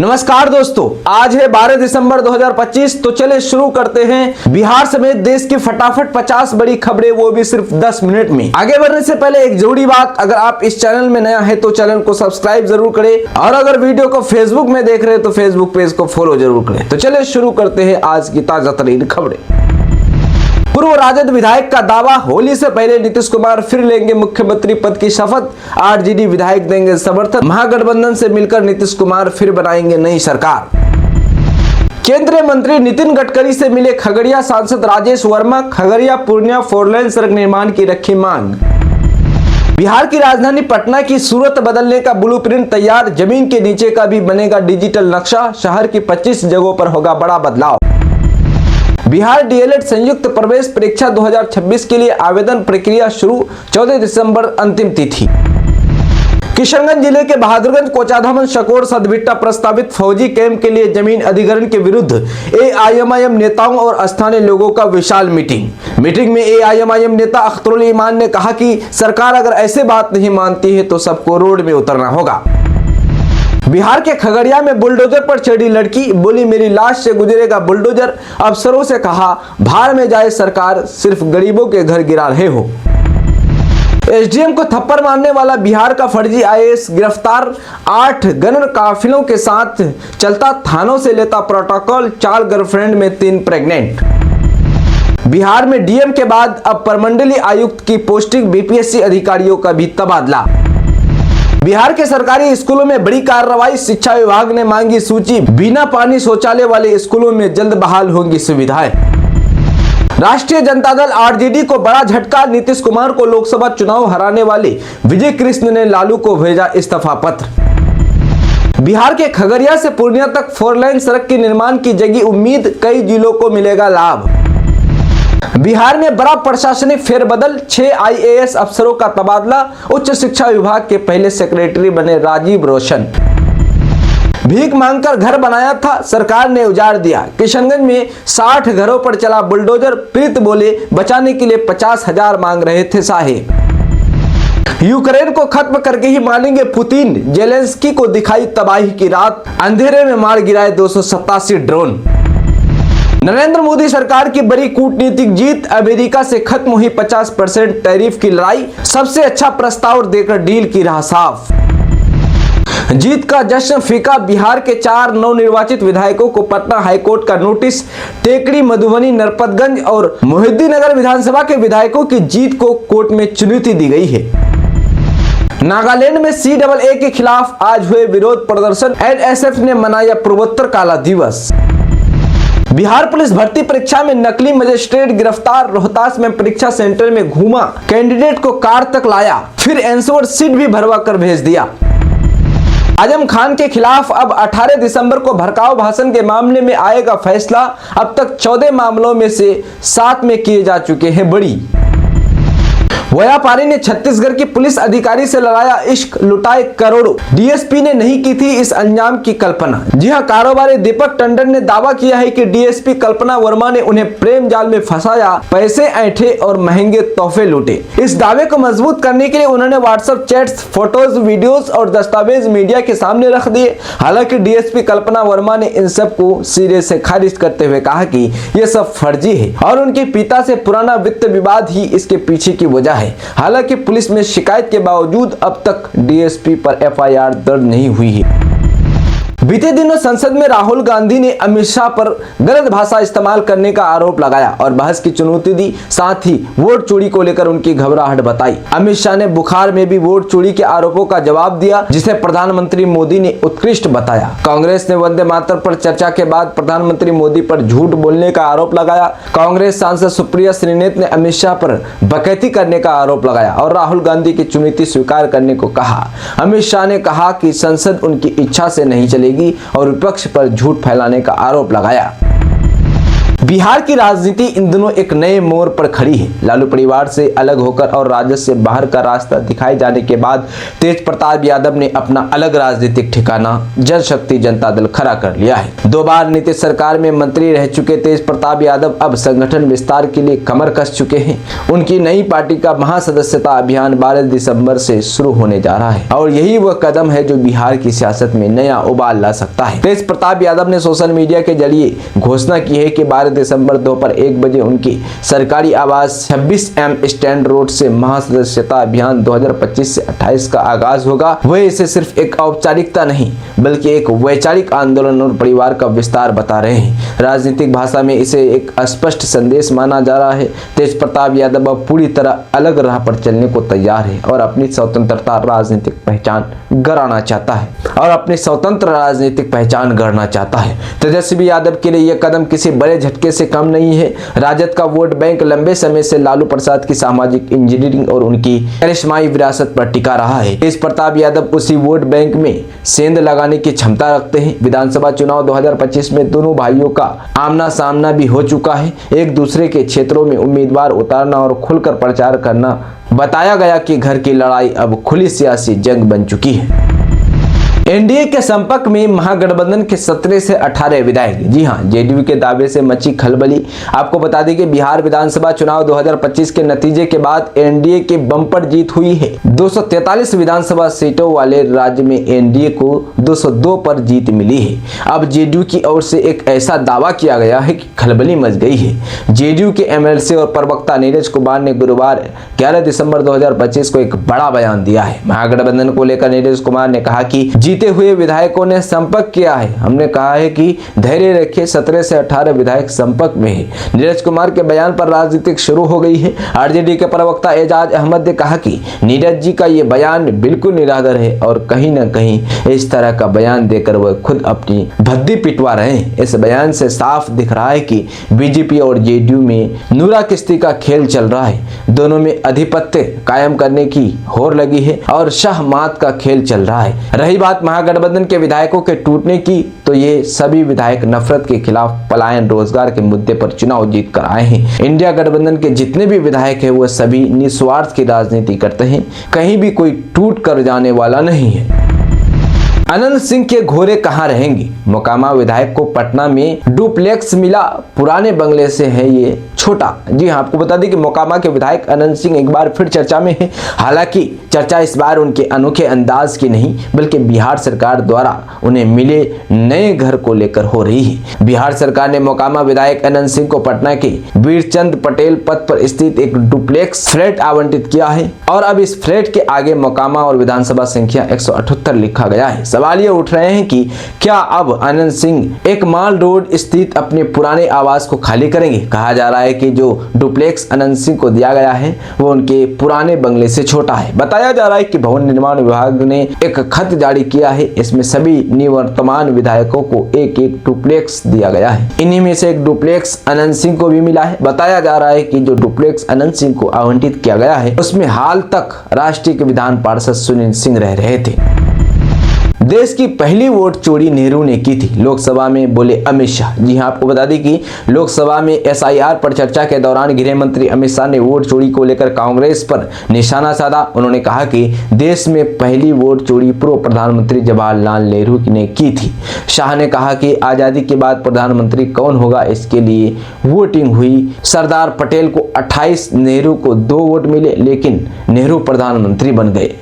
नमस्कार दोस्तों, आज है 12 दिसंबर 2025। तो चले शुरू करते हैं बिहार समेत देश की फटाफट 50 बड़ी खबरें, वो भी सिर्फ 10 मिनट में। आगे बढ़ने से पहले एक जरूरी बात, अगर आप इस चैनल में नया है तो चैनल को सब्सक्राइब जरूर करें और अगर वीडियो को फेसबुक में देख रहे हैं तो फेसबुक पेज को फॉलो जरूर करें। तो चले शुरू करते हैं आज की ताजा तरीन खबरें। पूर्व राजद विधायक का दावा, होली से पहले नीतीश कुमार फिर लेंगे मुख्यमंत्री पद की शपथ। आरजेडी विधायक देंगे समर्थन। महागठबंधन से मिलकर नीतीश कुमार फिर बनाएंगे नई सरकार। केंद्रीय मंत्री नितिन गडकरी से मिले खगड़िया सांसद राजेश वर्मा। खगड़िया पूर्णिया 4 लेन सड़क निर्माण की रखी मांग। बिहार की राजधानी पटना की सूरत बदलने का ब्लूप्रिंट तैयार। जमीन के नीचे का भी बनेगा डिजिटल नक्शा। शहर की 25 जगहों पर होगा बड़ा बदलाव। बिहार डीएलएड संयुक्त प्रवेश परीक्षा 2026 के लिए आवेदन प्रक्रिया शुरू। 14 दिसंबर अंतिम तिथि। किशनगंज जिले के बहादुरगंज कोचाधामन शकोर सदभिट्टा प्रस्तावित फौजी कैंप के लिए जमीन अधिग्रहण के विरुद्ध एआईएमआईएम नेताओं और स्थानीय लोगों का विशाल मीटिंग में एआईएमआईएम नेता अख्तरुल ईमान ने कहा कि सरकार अगर ऐसे बात नहीं मानती है तो सबको रोड में उतरना होगा। बिहार के खगड़िया में बुलडोजर पर चढ़ी लड़की, बोली मेरी लाश से गुजरेगा बुलडोजर। अफसरों से कहा भाड़ में जाए सरकार, सिर्फ गरीबों के घर गिरा रहे हो। एसडीएम को थप्पड़ मारने वाला बिहार का फर्जी आईएएस गिरफ्तार। 8 गन काफिलों के साथ चलता, थानों से लेता प्रोटोकॉल। 4 गर्लफ्रेंड में 3 प्रेग्नेंट। बिहार में डीएम के बाद अब प्रमंडलीय आयुक्त की पोस्टिंग। बीपीएससी अधिकारियों का भी तबादला। बिहार के सरकारी स्कूलों में बड़ी कार्रवाई। शिक्षा विभाग ने मांगी सूची। बिना पानी शौचालय वाले स्कूलों में जल्द बहाल होंगी सुविधाएं। राष्ट्रीय जनता दल आरजेडी को बड़ा झटका। नीतीश कुमार को लोकसभा चुनाव हराने वाले विजय कृष्ण ने लालू को भेजा इस्तीफा पत्र। बिहार के खगड़िया से पूर्णिया तक 4 लेन सड़क के निर्माण की जगी उम्मीद। कई जिलों को मिलेगा लाभ। बिहार में बड़ा प्रशासनिक फेरबदल। 6 आईएएस अफसरों का तबादला। उच्च शिक्षा विभाग के पहले सेक्रेटरी बने राजीव रोशन। भीख मांगकर घर बनाया था, सरकार ने उजाड़ दिया। किशनगंज में 60 घरों पर चला बुलडोजर। प्रीत बोले बचाने के लिए 50,000 मांग रहे थे साहेब। यूक्रेन को खत्म करके ही मानेंगे पुतिन। जेलेंस्की को दिखाई तबाही की रात। अंधेरे में मार गिराए 287 ड्रोन। नरेंद्र मोदी सरकार की बड़ी कूटनीतिक जीत। अमेरिका से खत्म हुई 50% टैरिफ की लड़ाई। सबसे अच्छा प्रस्ताव देकर डील की राह साफ। जीत का जश्न फीका। बिहार के 4 नवनिर्वाचित विधायकों को पटना हाईकोर्ट का नोटिस। टेकड़ी, मधुबनी, नरपतगंज और मोहिद्दीनगर विधानसभा के विधायकों की जीत को कोर्ट में चुनौती दी गई है। नागालैंड में CAA के खिलाफ आज हुए विरोध प्रदर्शन। एनएसएफ ने मनाया पूर्वोत्तर काला दिवस। बिहार पुलिस भर्ती परीक्षा में नकली मजिस्ट्रेट गिरफ्तार। रोहतास में परीक्षा सेंटर में घूमा, कैंडिडेट को कार तक लाया, फिर आंसर शीट भी भरवा कर भेज दिया। आजम खान के खिलाफ अब 18 दिसंबर को भड़काऊ भाषण के मामले में आएगा फैसला। अब तक 14 मामलों में से 7 में किए जा चुके हैं बड़ी। व्यापारी ने छत्तीसगढ़ की पुलिस अधिकारी से लड़ाया इश्क, लुटाए करोड़ों। डीएसपी ने नहीं की थी इस अंजाम की कल्पना। जी हां, कारोबारी दीपक टंडन ने दावा किया है कि डीएसपी कल्पना वर्मा ने उन्हें प्रेम जाल में फंसाया, पैसे ऐंठे और महंगे तोहफे लूटे। इस दावे को मजबूत करने के लिए उन्होंने व्हाट्सएप चैट्स, फोटोज, वीडियोस और दस्तावेज मीडिया के सामने रख दिए। हालांकि डीएसपी कल्पना वर्मा ने इन सब को सिरे से खारिज करते हुए कहा कि यह सब फर्जी है और उनके पिता से पुराना वित्त विवाद ही इसके पीछे की वजह है। हालांकि पुलिस में शिकायत के बावजूद अब तक डीएसपी पर एफआईआर दर्ज नहीं हुई है। बीते दिनों संसद में राहुल गांधी ने अमित शाह पर गलत भाषा इस्तेमाल करने का आरोप लगाया और बहस की चुनौती दी। साथ ही वोट चोरी को लेकर उनकी घबराहट बताई। अमित शाह ने बुखार में भी वोट चोरी के आरोपों का जवाब दिया, जिसे प्रधानमंत्री मोदी ने उत्कृष्ट बताया। कांग्रेस ने वंदे मातरम पर चर्चा के बाद प्रधानमंत्री मोदी पर झूठ बोलने का आरोप लगाया। कांग्रेस सांसद सुप्रिया श्रीनेत ने अमित शाह पर डकैती करने का आरोप लगाया और राहुल गांधी की चुनौती स्वीकार करने को कहा। अमित शाह ने कहा कि संसद उनकी इच्छा से नहीं चलेगी और विपक्ष पर झूठ फैलाने का आरोप लगाया। बिहार की राजनीति इन दिनों एक नए मोड़ पर खड़ी है। लालू परिवार से अलग होकर और राजद से बाहर का रास्ता दिखाए जाने के बाद तेज प्रताप यादव ने अपना अलग राजनीतिक ठिकाना जन शक्ति जनता दल खड़ा कर लिया है। 2 बार नीतीश सरकार में मंत्री रह चुके तेज प्रताप यादव अब संगठन विस्तार के लिए कमर कस चुके हैं। उनकी नई पार्टी का महासदस्यता अभियान 12 दिसंबर से शुरू होने जा रहा है और यही वह कदम है जो बिहार की सियासत में नया उबाल ला सकता है। तेज प्रताप यादव ने सोशल मीडिया के जरिए घोषणा की है कि 12 दिसंबर दोपहर 1 बजे उनकी सरकारी आवास 26M स्टैंड रोड से महासदस्यता अभियान 2025 से 28 का आगाज होगा। वह इसे सिर्फ एक औपचारिकता नहीं बल्कि एक वैचारिक आंदोलन और परिवार का विस्तार बता रहे हैं। राजनीतिक भाषा में इसे एक स्पष्ट संदेश माना जा रहा है। तेज प्रताप यादव अब पूरी तरह अलग राह पर चलने को तैयार है और अपनी स्वतंत्रता राजनीतिक पहचान गढ़ना चाहता है तेजस्वी यादव के लिए यह कदम किसी बड़े झटके से कम नहीं है। राजद का वोट बैंक लंबे समय से लालू प्रसाद की सामाजिक इंजीनियरिंग और उनकी करिश्माई विरासत पर टिका रहा है। तेज प्रताप यादव उसी वोट बैंक में सेंध लगाने की क्षमता रखते हैं। विधानसभा चुनाव 2025 में दोनों भाइयों का आमना सामना भी हो चुका है। एक दूसरे के क्षेत्रों में उम्मीदवार उतारना और खुलकर प्रचार करना बताया गया कि घर की लड़ाई अब खुली सियासी जंग बन चुकी है। एनडीए के संपर्क में महागठबंधन के 17 से 18 विधायक। जी हां, जेडीयू के दावे से मची खलबली। आपको बता दें कि बिहार विधानसभा चुनाव 2025 के नतीजे के बाद एनडीए की बम्पर जीत हुई है। 243 विधानसभा सीटों वाले राज्य में एनडीए को 202 पर जीत मिली है। अब जेडीयू की ओर से एक ऐसा दावा किया गया है कि खलबली मच गई है। जेडीयू के एमएलसी और प्रवक्ता नीरज कुमार ने गुरुवार 11 दिसंबर 2025 को एक बड़ा बयान दिया है। महागठबंधन को लेकर नीरज कुमार ने कहा कि जीते हुए विधायकों ने संपर्क किया है। हमने कहा है कि धैर्य रखिए, 17 से 18 विधायक संपर्क में है। नीरज कुमार के बयान पर राजनीतिक शुरू हो गई है। आरजेडी के प्रवक्ता एजाज अहमद ने कहा कि नीरज जी का ये बयान बिल्कुल निराधार है और कहीं न कहीं इस तरह का बयान देकर वह खुद अपनी भद्दी पिटवा रहे हैं। इस बयान से साफ दिख रहा है कि बीजेपी और जेडीयू में नूरा किश्ती का खेल चल रहा है। दोनों में आधिपत्य कायम करने की होड़ लगी है और शाह मात का खेल चल रहा है। रही बात महागठबंधन के विधायकों के टूटने की, तो ये सभी विधायक नफरत के खिलाफ पलायन, रोजगार के मुद्दे पर चुनाव जीत कर आए हैं। इंडिया गठबंधन के जितने भी विधायक हैं वो सभी निस्वार्थ की राजनीति करते हैं। कहीं भी कोई टूट कर जाने वाला नहीं है। अनंत सिंह के घोड़े कहां रहेंगे? मोकामा विधायक को पटना में डुप्लेक्स मिला। पुराने बंगले से है ये छोटा। जी हां, आपको बता दें कि मोकामा के विधायक अनंत सिंह एक बार फिर चर्चा में है। हालांकि चर्चा इस बार उनके अनोखे अंदाज की नहीं बल्कि बिहार सरकार द्वारा उन्हें मिले नए घर को लेकर हो रही है। बिहार सरकार ने मोकामा विधायक अनंत सिंह को पटना के वीरचंद पटेल पथ पर स्थित एक डुप्लेक्स फ्लैट आवंटित किया है और अब इस फ्लैट के आगे मोकामा और विधानसभा संख्या 178 लिखा गया है। सवाल ये उठ रहे हैं कि क्या अब अनंत सिंह एक माल रोड स्थित अपने पुराने आवास को खाली करेंगे? कहा जा रहा है कि जो डुप्लेक्स अनंत सिंह को दिया गया है वो उनके पुराने बंगले से छोटा है। बताया जा रहा है कि भवन निर्माण विभाग ने एक खत जारी किया है। इसमें सभी निवर्तमान विधायकों को एक एक डुप्लेक्स दिया गया है। इन्हीं में से एक डुप्लेक्स अनंत सिंह को भी मिला है। बताया जा रहा है कि जो डुप्लेक्स अनंत सिंह को आवंटित किया गया है उसमें हाल तक राष्ट्रीय के विधान पार्षद सुनील सिंह रह रहे थे। देश की पहली वोट चोरी नेहरू ने की थी, लोकसभा में बोले अमित शाह। जी हां, आपको बता दें कि लोकसभा में एसआईआर पर चर्चा के दौरान गृह मंत्री अमित शाह ने वोट चोरी को लेकर कांग्रेस पर निशाना साधा। उन्होंने कहा कि देश में पहली वोट चोरी पूर्व प्रधानमंत्री जवाहरलाल नेहरू ने की थी। शाह ने कहा कि आजादी के बाद प्रधानमंत्री कौन होगा इसके लिए वोटिंग हुई। सरदार पटेल को 28, नेहरू को 2 वोट मिले लेकिन नेहरू प्रधानमंत्री बन गए।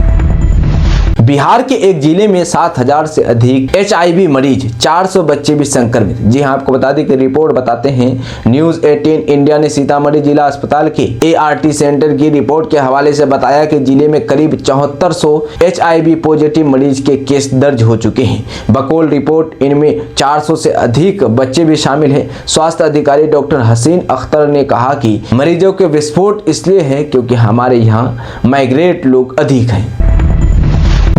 बिहार के एक जिले में 7000 से अधिक HIV मरीज, 400 बच्चे भी संक्रमित। जी हां, आपको बता दें कि रिपोर्ट बताते हैं न्यूज 18 इंडिया ने सीतामढ़ी जिला अस्पताल के ART सेंटर की रिपोर्ट के हवाले से बताया कि जिले में करीब 7400 HIV पॉजिटिव मरीज के केस दर्ज हो चुके हैं। बकौल रिपोर्ट इनमें 400 से अधिक बच्चे भी शामिल हैं। स्वास्थ्य अधिकारी डॉक्टर हसीन अख्तर ने कहा कि मरीजों के विस्फोट इसलिए है क्योंकि हमारे यहाँ माइग्रेट लोग अधिक हैं।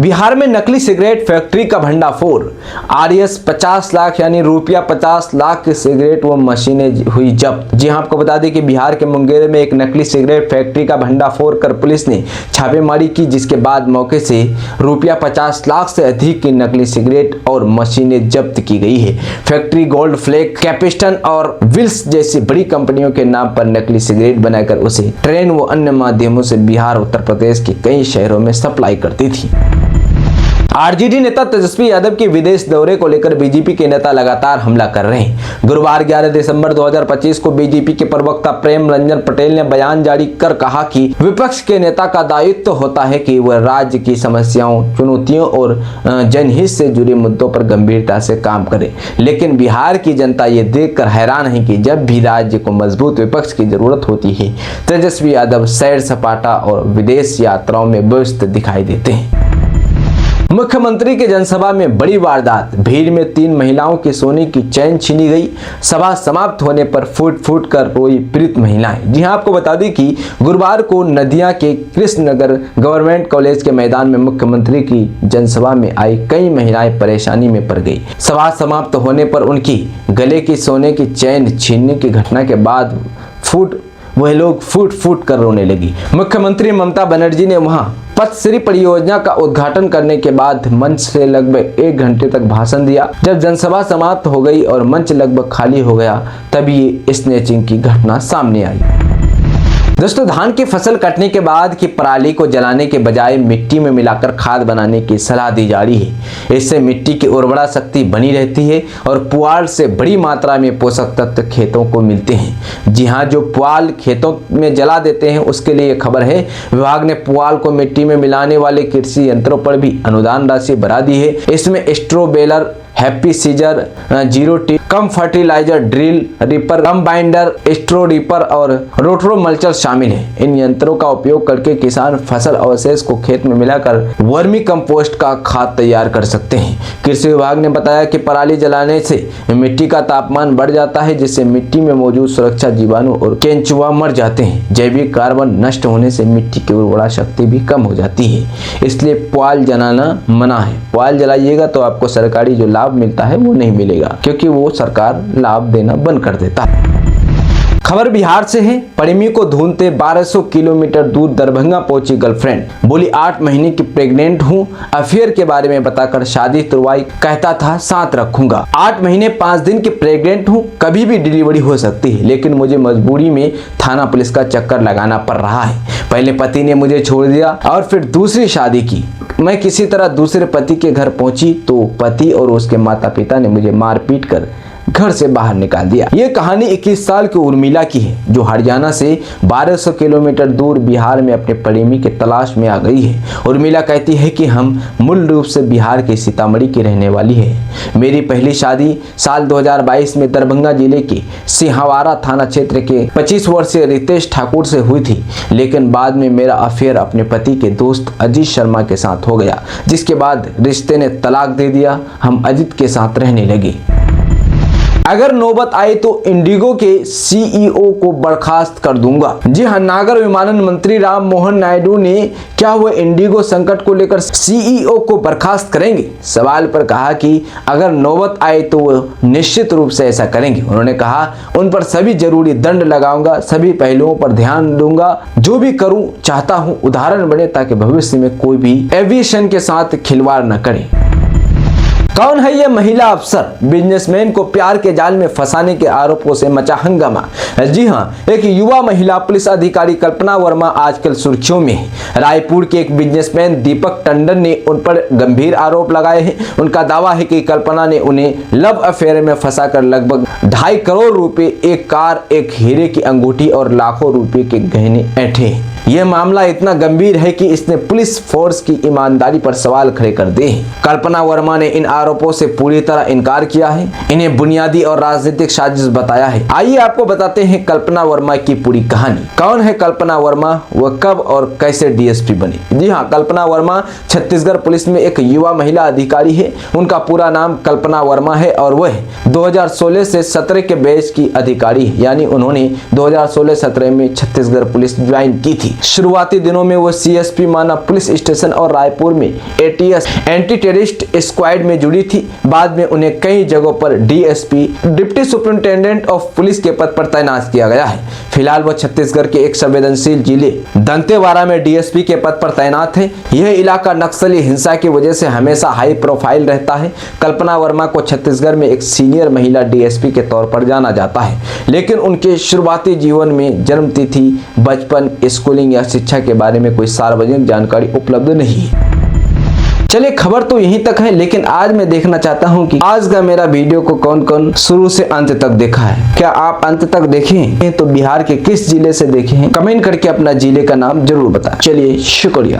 बिहार में नकली सिगरेट फैक्ट्री का भंडाफोड़। आरएस 50 लाख यानी रुपया 50 लाख की सिगरेट व मशीनें हुई जब्त। जी हां, आपको बता दें कि बिहार के मुंगेर में एक नकली सिगरेट फैक्ट्री का भंडाफोड़ कर पुलिस ने छापेमारी की, जिसके बाद मौके से रुपया 50 लाख से अधिक की नकली सिगरेट और मशीनें जब्त की गई है। फैक्ट्री गोल्ड फ्लेक, कैपिस्टन और विल्स जैसी बड़ी कंपनियों के नाम पर नकली सिगरेट बनाकर उसे ट्रेन व अन्य माध्यमों से बिहार, उत्तर प्रदेश के कई शहरों में सप्लाई करती थी। आरजेडी नेता तेजस्वी यादव के विदेश दौरे को लेकर बीजेपी के नेता लगातार हमला कर रहे हैं। गुरुवार 11 दिसंबर 2025 को बीजेपी के प्रवक्ता प्रेम रंजन पटेल ने बयान जारी कर कहा कि विपक्ष के नेता का दायित्व होता है कि वह राज्य की समस्याओं, चुनौतियों और जनहित से जुड़े मुद्दों पर गंभीरता से काम करे। लेकिन बिहार की जनता ये देखकर हैरान है कि जब भी राज्य को मजबूत विपक्ष की जरूरत होती है, तेजस्वी यादव सैर सपाटा और विदेश यात्राओं में व्यस्त दिखाई देते हैं। मुख्यमंत्री के जनसभा में बड़ी वारदात। भीड़ में 3 महिलाओं की सोने की चैन छीनी गई। सभा समाप्त होने पर फूट फूट कर रोई पीड़ित महिलाएं। जी हां, आपको बता दें कि गुरुवार को नदिया के कृष्णनगर गवर्नमेंट कॉलेज के मैदान में मुख्यमंत्री की जनसभा में आई कई महिलाएं परेशानी में पड़ गई। सभा समाप्त होने पर उनकी गले की सोने की चैन छीनने की घटना के बाद वह लोग फूट फूट कर रोने लगी। मुख्यमंत्री ममता बनर्जी ने वहां पथश्री परियोजना का उद्घाटन करने के बाद मंच से लगभग 1 घंटे तक भाषण दिया। जब जनसभा समाप्त हो गई और मंच लगभग खाली हो गया, तभी स्नैचिंग की घटना सामने आई। दोस्तों, धान की फसल कटने के बाद की पराली को जलाने के बजाय मिट्टी में मिलाकर खाद बनाने की सलाह दी जा रही है। इससे मिट्टी की उर्वरा शक्ति बनी रहती है और पुआल से बड़ी मात्रा में पोषक तत्व खेतों को मिलते हैं। जी हां, जो पुआल खेतों में जला देते हैं उसके लिए खबर है। विभाग ने पुआल को मिट्टी में मिलाने वाले कृषि यंत्रों पर भी अनुदान राशि बढ़ा दी है। इसमें straw baler, happy seeder, zero till, cum fertiliser drill, reaper, cum binder, straw reaper और रोटरो मल्चर शामिल है। इन यंत्रों का उपयोग करके किसान फसल अवशेष को खेत में मिलाकर वर्मी कंपोस्ट का खाद तैयार कर सकते हैं। कृषि विभाग ने बताया कि पराली जलाने से मिट्टी का तापमान बढ़ जाता है, जिससे मिट्टी में मौजूद सुरक्षा जीवाणु और केंचुआ मर जाते हैं। जैविक कार्बन नष्ट होने से मिट्टी की उर्वरा शक्ति भी कम हो जाती है, इसलिए पुआल जलाना मना है। पुआल जलाइएगा तो आपको सरकारी जो लाभ मिलता है वो नहीं मिलेगा, क्योंकि वो सरकार लाभ देना बंद कर देता है। खबर बिहार से है। प्रेमी को ढूंढते 1200 किलोमीटर दूर दरभंगा पहुंची गर्लफ्रेंड। बोली 8 महीने की प्रेग्नेंट हूं। अफेयर के बारे में बताकर शादी तुड़वाई, कहता था साथ रखूंगा। 8 महीने 5 दिन की प्रेग्नेंट हूं, कभी भी डिलीवरी हो सकती है, लेकिन मुझे मजबूरी में थाना पुलिस का चक्कर लगाना पड़ रहा है। पहले पति ने मुझे छोड़ दिया और फिर दूसरी शादी की। मैं किसी तरह दूसरे पति के घर पहुंची तो पति और उसके माता पिता ने मुझे मार पीट कर घर से बाहर निकाल दिया। ये कहानी 21 साल की उर्मिला की है, जो हरियाणा से 1200 किलोमीटर दूर बिहार में अपने प्रेमी की तलाश में आ गई है। उर्मिला कहती है कि हम मूल रूप से बिहार के सीतामढ़ी की रहने वाली है। मेरी पहली शादी साल 2022 में दरभंगा जिले के सिंहवाड़ा थाना क्षेत्र के 25 वर्षीय रितेश ठाकुर से हुई थी, लेकिन बाद में मेरा अफेयर अपने पति के दोस्त अजीत शर्मा के साथ हो गया, जिसके बाद रिश्ते ने तलाक दे दिया। हम अजीत के साथ रहने लगे। अगर नौबत आए तो इंडिगो के सीईओ को बर्खास्त कर दूंगा। जी हां, नागर विमानन मंत्री राम मोहन नायडू ने क्या हुआ इंडिगो संकट को लेकर सीईओ को बर्खास्त करेंगे। सवाल पर कहा कि अगर नौबत आए तो वो निश्चित रूप से ऐसा करेंगे। उन्होंने कहा उन पर सभी जरूरी दंड लगाऊंगा, सभी पहलुओं पर ध्यान दूंगा। जो भी करूं चाहता हूं उदाहरण बने, ताकि भविष्य में कोई भी एविएशन के साथ खिलवाड़ न करे। कौन है ये महिला अफसर? बिजनेसमैन को प्यार के जाल में फंसाने के आरोपों से मचा हंगामा। जी हां, एक युवा महिला पुलिस अधिकारी कल्पना वर्मा आजकल सुर्खियों में है। रायपुर के एक बिजनेसमैन दीपक टंडन ने उन पर गंभीर आरोप लगाए हैं। उनका दावा है कि कल्पना ने उन्हें लव अफेयर में फंसाकर लगभग 2.5 करोड़ रुपए, एक कार, एक हीरे की अंगूठी और लाखों रुपए के गहने ऐंठे। यह मामला इतना गंभीर है कि इसने पुलिस फोर्स की ईमानदारी पर सवाल खड़े कर दिए हैं। कल्पना वर्मा ने इन आरोपों से पूरी तरह इनकार किया है, इन्हें बुनियादी और राजनीतिक साजिश बताया है। आइए आपको बताते हैं कल्पना वर्मा की पूरी कहानी। कौन है कल्पना वर्मा, वह कब और कैसे डीएसपी बनी? जी हां, कल्पना वर्मा छत्तीसगढ़ पुलिस में एक युवा महिला अधिकारी है। उनका पूरा नाम कल्पना वर्मा है और वह 2016 से 17 के बैच की अधिकारी है, यानी उन्होंने 2016-17 में छत्तीसगढ़ पुलिस ज्वाइन की थी। थी। शुरुआती दिनों में वो सीएसपी माना पुलिस स्टेशन और रायपुर में एटीएस एंटी टेररिस्ट स्क्वाड में जुड़ी थी। बाद में उन्हें कई जगहों पर DSP deputy superintendent of police के पद पर तैनात किया गया है। फिलहाल वो छत्तीसगढ़ के एक संवेदनशील जिले दंतेवाड़ा में डीएसपी के पद पर तैनात है। यह इलाका नक्सली हिंसा की वजह से हमेशा हाई प्रोफाइल रहता है। कल्पना वर्मा को छत्तीसगढ़ में एक सीनियर महिला डीएसपी के तौर पर जाना जाता है, लेकिन उनके शुरुआती जीवन में जन्मतिथि, बचपन, स्कूलिंग या शिक्षा के बारे में कोई सार्वजनिक जानकारी उपलब्ध नहीं है। चलिए, खबर तो यहीं तक है, लेकिन आज मैं देखना चाहता हूं कि आज का मेरा वीडियो को कौन कौन शुरू से अंत तक देखा है। क्या आप अंत तक देखे हैं? तो बिहार के किस जिले से देखे हैं? कमेंट करके अपना जिले का नाम जरूर बताएं। चलिए, शुक्रिया।